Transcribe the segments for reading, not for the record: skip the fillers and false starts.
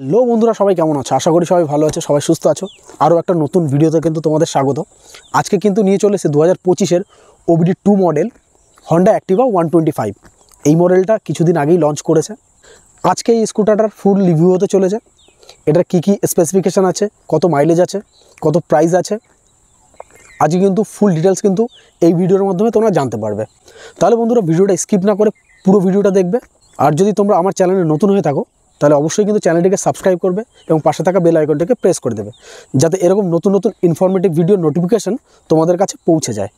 Hello বন্ধুরা, সবাই কেমন আছো? আশা করি সবাই ভালো আছো, সবাই সুস্থ আছো। আরও একটা নতুন ভিডিওতে কিন্তু তোমাদের স্বাগত। আজকে কিন্তু নিয়ে চলে এসেছে 2025-এর OBD2 মডেল হন্ডা অ্যাক্টিভা 125। এই মডেলটা কিছুদিন আগেই লঞ্চ করেছে। আজকে এই স্কুটারটার ফুল রিভিউ হতে চলেছে। এটার কী কী স্পেসিফিকেশান আছে, কত মাইলেজ আছে, কত প্রাইস আছে, আজকে কিন্তু ফুল ডিটেলস কিন্তু এই ভিডিওর মাধ্যমে তোমরা জানতে পারবে। তাহলে বন্ধুরা, ভিডিওটা স্কিপ না করে পুরো ভিডিওটা দেখবে। আর যদি তোমরা আমার চ্যানেলে নতুন হয়ে থাকো তাহলে অবশ্যই কিন্তু চ্যানেলটিকে সাবস্ক্রাইব করবে এবং পাশে থাকা বেল আইকনটিকে প্রেস করে দেবে, যাতে এরকম নতুন নতুন ইনফরমেটিভ ভিডিও নোটিফিকেশন তোমাদের কাছে পৌঁছে যায়।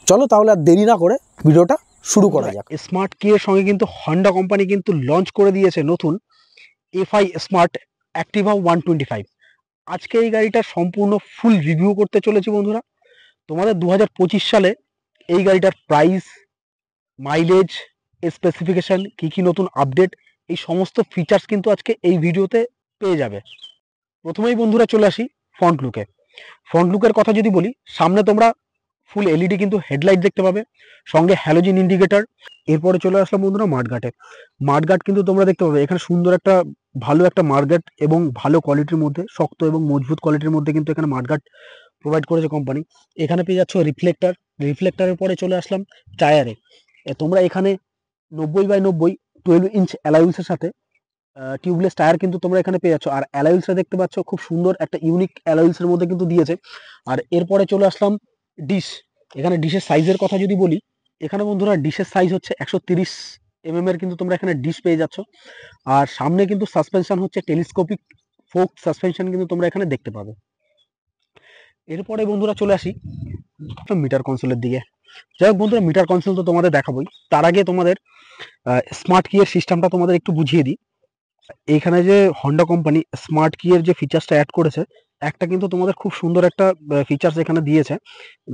চলো তাহলে আর দেরি না করে ভিডিওটা শুরু করা যাক। স্মার্ট কিয়ের সঙ্গে কিন্তু হন্ডা কোম্পানি কিন্তু লঞ্চ করে দিয়েছে নতুন FI স্মার্ট অ্যাক্টিভা 125। আজকে এই গাড়িটার সম্পূর্ণ ফুল রিভিউ করতে চলেছি বন্ধুরা। তোমাদের 2025 সালে এই গাড়িটার প্রাইস, মাইলেজ, স্পেসিফিকেশান, কী কী নতুন আপডেট, এই সমস্ত ফিচার্স কিন্তু আজকে এই ভিডিওতে পেয়ে যাবে। প্রথমেই বন্ধুরা চলে আসি ফ্রন্ট লুকে। ফ্রন্ট লুকের কথা যদি বলি, সামনে তোমরা ফুল LED কিন্তু হেডলাইট দেখতে পাবে, সঙ্গে হ্যালোজিন ইন্ডিকেটর। এরপরে চলে আসলাম বন্ধুরা মাঠগাটে। মাঠগাট কিন্তু তোমরা দেখতে পাবে এখানে সুন্দর একটা ভালো একটা মাঠগাট এবং ভালো কোয়ালিটির মধ্যে, শক্ত এবং মজবুত কোয়ালিটির মধ্যে কিন্তু এখানে মাঠগাট প্রোভাইড করেছে কোম্পানি। এখানে পেয়ে যাচ্ছ রিফ্লেক্টারের পরে চলে আসলাম টায়ারে। তোমরা এখানে 90/90 12 ইঞ্চ অ্যালয়ের সাথে টিউবলেস টায়ার কিন্তু তোমরা এখানে পেয়ে যাচ্ছ। আর অ্যালয়েসটা দেখতে পাচ্ছ, খুব সুন্দর একটা ইউনিক অ্যালয়েসের মধ্যে কিন্তু দিয়েছে। আর এরপরে চলে আসলাম ডিশ। এখানে ডিশের সাইজের কথা যদি বলি, এখানে বন্ধুরা ডিশের সাইজ হচ্ছে 130 mm কিন্তু তোমরা এখানে ডিশ পেয়ে যাচ্ছ। আর সামনে কিন্তু সাসপেনশন হচ্ছে টেলিস্কোপিক ফোক সাসপেনশন কিন্তু তোমরা এখানে দেখতে পাবে। এরপরে বন্ধুরা চলে আসি মিটার কনসোলের দিকে। যাই হোক বন্ধুরা, মিটার কনসোল তো তোমাদের দেখাবোই, তার আগে তোমাদের স্মার্ট কিয়ের সিস্টেমটা তোমাদের একটু বুঝিয়ে দিই। এইখানে যে হন্ডা কোম্পানি স্মার্ট কিয়ের যে ফিচার্সটা অ্যাড করেছে, একটা কিন্তু তোমাদের খুব সুন্দর একটা ফিচার্স এখানে দিয়েছে,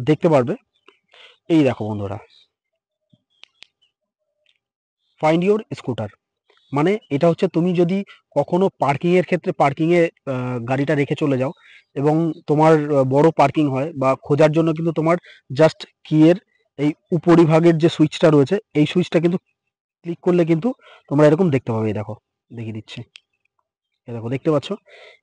দেখতে পারবে। এই দেখো বন্ধুরা, ফাইন্ড ইউর স্কুটার। মানে এটা হচ্ছে তুমি যদি কখনো পার্কিংয়ের ক্ষেত্রে পার্কিংয়ে গাড়িটা রেখে চলে যাও এবং তোমার বড় পার্কিং হয় বা খোঁজার জন্য কিন্তু তোমার জাস্ট কিয়ের এই উপরিভাগের যে সুইচটা রয়েছে, এই সুইচটা কিন্তু ক্লিক করলে কিন্তু তোমরা এরকম দেখতে পাবে। এই দেখো, দেখিয়ে দিচ্ছি, এই দেখো দেখতে পাচ্ছ।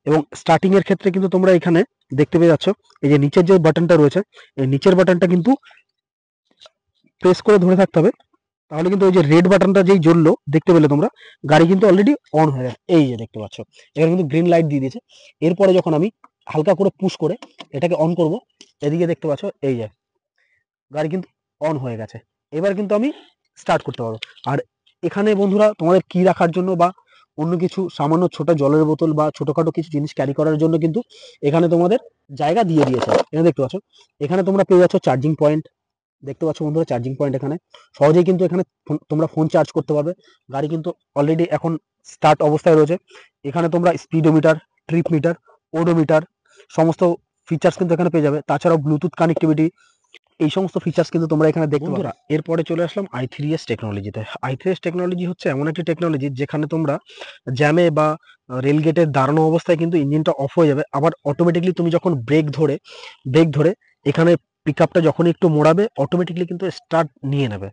এবং স্টার্টিং এর ক্ষেত্রে কিন্তু তোমরা এখানে দেখতে পেয়ে যাচ্ছ, এই যে নিচের যে বাটনটা রয়েছে, এই নিচের বাটনটা কিন্তু প্রেস করে ধরে থাকতে হবে, তাহলে কিন্তু ওই যে রেড বাটনটা যেই জ্বললো দেখতে পেলে তোমরা, গাড়ি কিন্তু অলরেডি অন হয়ে গেছে। এই যে দেখতে পাচ্ছ, এখানে কিন্তু গ্রিন লাইট দিয়ে দিয়েছে। এরপরে যখন আমি হালকা করে পুশ করে এটাকে অন করব, এদিকে দেখতে পাচ্ছ এই যে গাড়ি কিন্তু অন হয়ে গেছে। এবার কিন্তু আমি স্টার্ট করতে পারবো। আর এখানে বন্ধুরা তোমাদের কি রাখার জন্য বা অন্য কিছু সামান্য ছোট জলের বোতল বা ছোটখাটো কিছু জিনিস ক্যারি করার জন্য কিন্তু এখানে তোমাদের জায়গা দিয়ে দিয়েছে। এখানে দেখতে পাচ্ছ, এখানে তোমরা পেয়ে যাচ্ছ চার্জিং পয়েন্ট। দেখতে পাচ্ছ বন্ধুরা চার্জিং পয়েন্ট, এখানে সহজেই কিন্তু এখানে তোমরা ফোন চার্জ করতে পারবে। গাড়ি কিন্তু অলরেডি এখন স্টার্ট অবস্থায় রয়েছে। এখানে তোমরা স্পিডোমিটার, ট্রিপ মিটার, ওডোমিটার সমস্ত ফিচার্স কিন্তু এখানে পেয়ে যাবে। তাছাড়াও ব্লুটুথ কানেক্টিভিটি, এই সমস্ত ফিচার্স কিন্তু তোমরা এখানে দেখতে পাবে। এরপরে চলে আসলাম i3s টেকনোলজিতে। i3s টেকনোলজি হচ্ছে এমন একটি টেকনোলজি যেখানে তোমরা জ্যামে বা রেল গেটের দাঁড়ানো অবস্থায় কিন্তু ইঞ্জিনটা অফ হয়ে যাবে, আবার অটোমেটিকলি তুমি যখন ব্রেক ধরে এখানে পিক আপটা যখন একটু মোড়াবে, অটোমেটিকলি কিন্তু স্টার্ট নিয়ে নেবে।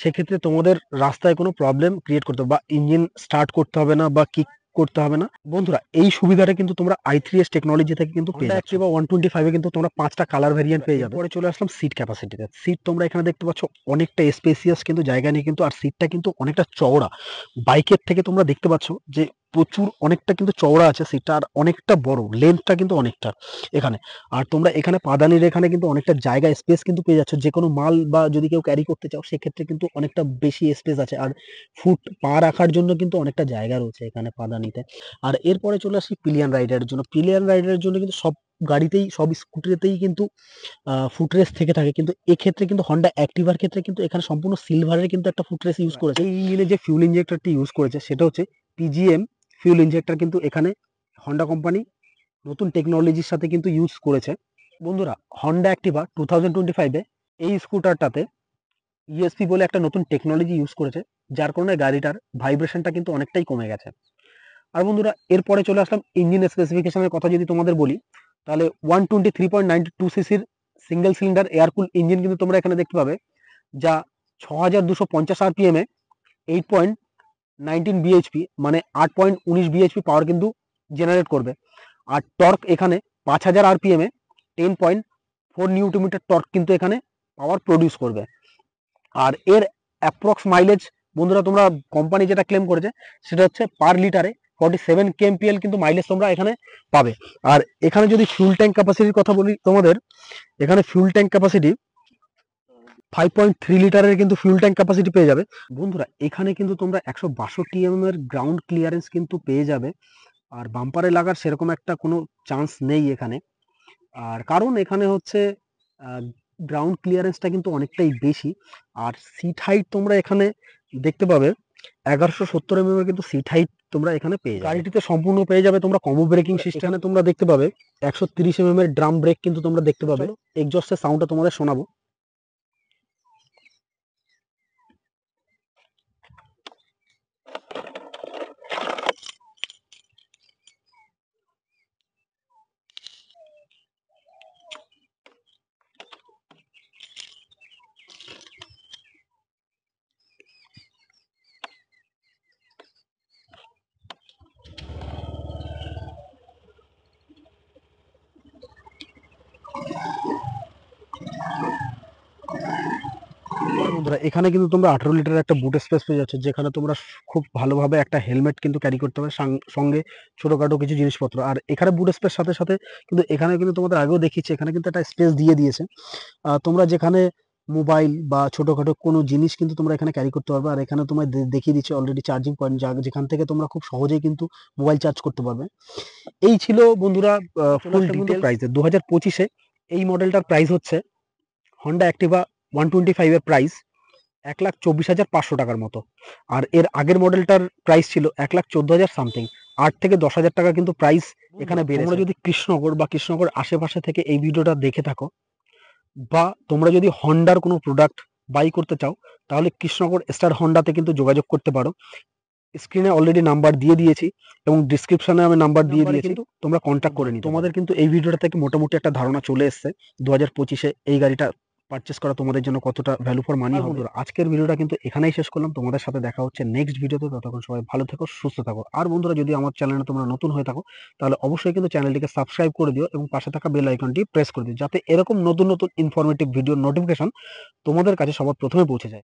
সেক্ষেত্রে তোমাদের রাস্তায় কোনো প্রবলেম ক্রিয়েট করতে হবে বা ইঞ্জিন স্টার্ট করতে হবে না বা কিক করতে হবে না। বন্ধুরা এই সুবিধাটা কিন্তু তোমরা i3s টেকনোলজি থেকে কিন্তু পেয়ে যাচ্ছ। বা 125 কিন্তু তোমরা 5টা কালার ভেরিয়েন্ট পেয়ে যাবে। পরে চলে আসলাম সিট ক্যাপাসিটিতে। সিট তোমরা এখানে দেখতে পাচ্ছ অনেকটা স্পেসিয়াস কিন্তু জায়গা নিয়ে কিন্তু, আর সিটটা কিন্তু অনেকটা চওড়া। বাইকের থেকে তোমরা দেখতে পাচ্ছ যে প্রচুর অনেকটা কিন্তু চওড়া আছে সিটটা, আর অনেকটা বড়, লেন্থটা কিন্তু অনেকটা এখানে। আর তোমরা এখানে পাদানির এখানে কিন্তু অনেকটা জায়গা স্পেস কিন্তু পেয়ে যাচ্ছ, যে কোনো মাল বা যদি কেউ ক্যারি করতে চাও সেক্ষেত্রে কিন্তু অনেকটা বেশি স্পেস আছে। আর ফুট পা রাখার জন্য কিন্তু অনেকটা জায়গা রয়েছে এখানে পাদানিতে। আর এরপরে চলে আসি পিলিয়ন রাইডারের জন্য। পিলিয়ন রাইডারের জন্য কিন্তু সব গাড়িতেই, সব স্কুটিতেই কিন্তু ফুটরেস থেকে থাকে, কিন্তু এক্ষেত্রে কিন্তু হন্ডা অ্যাক্টিভার ক্ষেত্রে কিন্তু এখানে সম্পূর্ণ সিলভারের কিন্তু একটা ফুটরেস ইউজ করেছে। এই ইঞ্জিনে যে ফিউল ইঞ্জেক্টরটি ইউজ করেছে সেটা হচ্ছে PGM ফিউল ইঞ্জেক্টর, কিন্তু এখানে হন্ডা কোম্পানি নতুন টেকনোলজির সাথে কিন্তু ইউজ করেছে। বন্ধুরা হন্ডা অ্যাক্টিভা 2025-এ এই স্কুটারটাতে ESP বলে একটা নতুন টেকনোলজি ইউজ করেছে, যার কারণে গাড়িটার ভাইব্রেশনটা কিন্তু অনেকটাই কমে গেছে। আর বন্ধুরা এরপরে চলে আসলাম ইঞ্জিন স্পেসিফিকেশনের কথা যদি তোমাদের বলি, তাহলে 123.92 সিসির সিঙ্গেল সিলিন্ডার এয়ার কুল ইঞ্জিন কিন্তু তোমরা এখানে দেখতে পাবে, যা 6250 RPM এ 8.19 bhp মানে 8.19 bhp পাওয়ার কিন্তু জেনারেট করবে। আর টর্ক এখানে 5000 আরপিএম এ 10.4 নিউটন মিটার টর্ক কিন্তু এখানে পাওয়ার প্রডিউস করবে। আর এর অ্যাপ্রক্স মাইলেজ বন্ধুরা তোমরা কোম্পানি যেটা ক্লেম করেছে সেটা হচ্ছে পার লিটারে 47 কেএমপিএল কিন্তু মাইলেজ তোমরা এখানে পাবে। আর এখানে যদি ফিউল ট্যাঙ্ক ক্যাপাসিটির কথা বলি তোমাদের, এখানে ফিউল ট্যাঙ্ক ক্যাপাসিটি 5.3 লিটারের কিন্তু ফিউল ট্যাঙ্ক ক্যাপাসিটি পেয়ে যাবে। বন্ধুরা এখানে কিন্তু তোমরা 162 এর গ্রাউন্ড ক্লিয়ারেন্স কিন্তু পেয়ে যাবে। আর বাম্পারে লাগার সেরকম একটা কোনো চান্স নেই এখানে। আর কারণ এখানে হচ্ছে গ্রাউন্ড ক্লিয়ারেন্সটা কিন্তু অনেকটাই বেশি। আর সিট হাইট তোমরা এখানে দেখতে পাবে 1170 এর কিন্তু সিট হাইট তোমরা এখানে পেয়ে যাবে। গাড়িটিতে সম্পূর্ণ পেয়ে যাবে তোমরা কম্বো ব্রেকিং সিস্টেমে তোমরা দেখতে পাবে 130 এর ড্রাম ব্রেক কিন্তু তোমরা দেখতে পাবে। এক্সজস্টের সাউন্ডটা তোমাদের শোনাবো। বন্ধুরা এখানে কিন্তু তোমরা 18 লিটারের একটা বুট স্পেস পেয়ে যাচ্ছে, যেখানে তোমরা খুব ভালোভাবে একটা হেলমেট কিন্তু ক্যারি করতে পারবে, সঙ্গে ছোটখাটো কিছু জিনিসপত্র। আর এখানে বুট স্পেস সাথে সাথে কিন্তু এখানে কিন্তু তোমাদের আগেও দেখিয়েছি, এখানে কিন্তু একটা স্পেস দিয়ে দিয়েছে। তোমরা যেখানে মোবাইল বা ছোটখাটো কোনো জিনিস কিন্তু তোমরা এখানে ক্যারি করতে পারবে। আর এখানে তোমায় দেখিয়ে দিচ্ছে অলরেডি চার্জিং পয়েন্ট, যেখান থেকে তোমরা খুব সহজেই কিন্তু মোবাইল চার্জ করতে পারবে। এই ছিল বন্ধুরা ফুল ডিটেইলস প্রাইস। 2025-এ এই মডেলটার প্রাইস হচ্ছে হন্ডা অ্যাক্টিভা 125 এর প্রাইস 1,24,500 টাকার মতো। আর এর আগের মডেলটার প্রাইস ছিল 1,14,000 সামথিং। 8 থেকে 10,000 টাকা কিন্তু প্রাইস এখানে বেড়েছে। তোমরা যদি কৃষ্ণনগর বা কৃষ্ণনগর আশেপাশে থেকে এই ভিডিওটা দেখে থাকো, বা তোমরা যদি হন্ডার কোনো প্রোডাক্ট বাই করতে চাও, তাহলে কৃষ্ণনগর স্টার হন্ডাতে কিন্তু যোগাযোগ করতে পারো। স্ক্রিনে অলরেডি নাম্বার দিয়ে দিয়েছি এবং ডিসক্রিপশনে আমি নাম্বার দিয়ে দিয়েছি, কিন্তু তোমরা কন্ট্যাক্ট করে নিতে। তোমাদের কিন্তু এই ভিডিওটা থেকে মোটামুটি একটা ধারণা চলে এসেছে 2025-এ এই গাড়িটা পারচেস করা তোমাদের জন্য কতটা ভ্যালু ফর মানি হবে। আজকের ভিডিওটা কিন্তু এখানেই শেষ করলাম। তোমাদের সাথে দেখা হচ্ছে নেক্সট ভিডিওতে। ততক্ষণ সবাই ভালো থেকো, সুস্থ থাকো। আর বন্ধুরা যদি আমার চ্যানেলে তোমরা নতুন হয়ে থাকো, তাহলে অবশ্যই কিন্তু চ্যানেলটিকে সাবস্ক্রাইব করে দিও এবং পাশে থাকা বেল আইকনটি প্রেস করে দিও, যাতে এরকম নতুন নতুন ইনফরমেটিভ ভিডিওর নোটিফিকেশন তোমাদের কাছে সবার প্রথমে পৌঁছে যায়।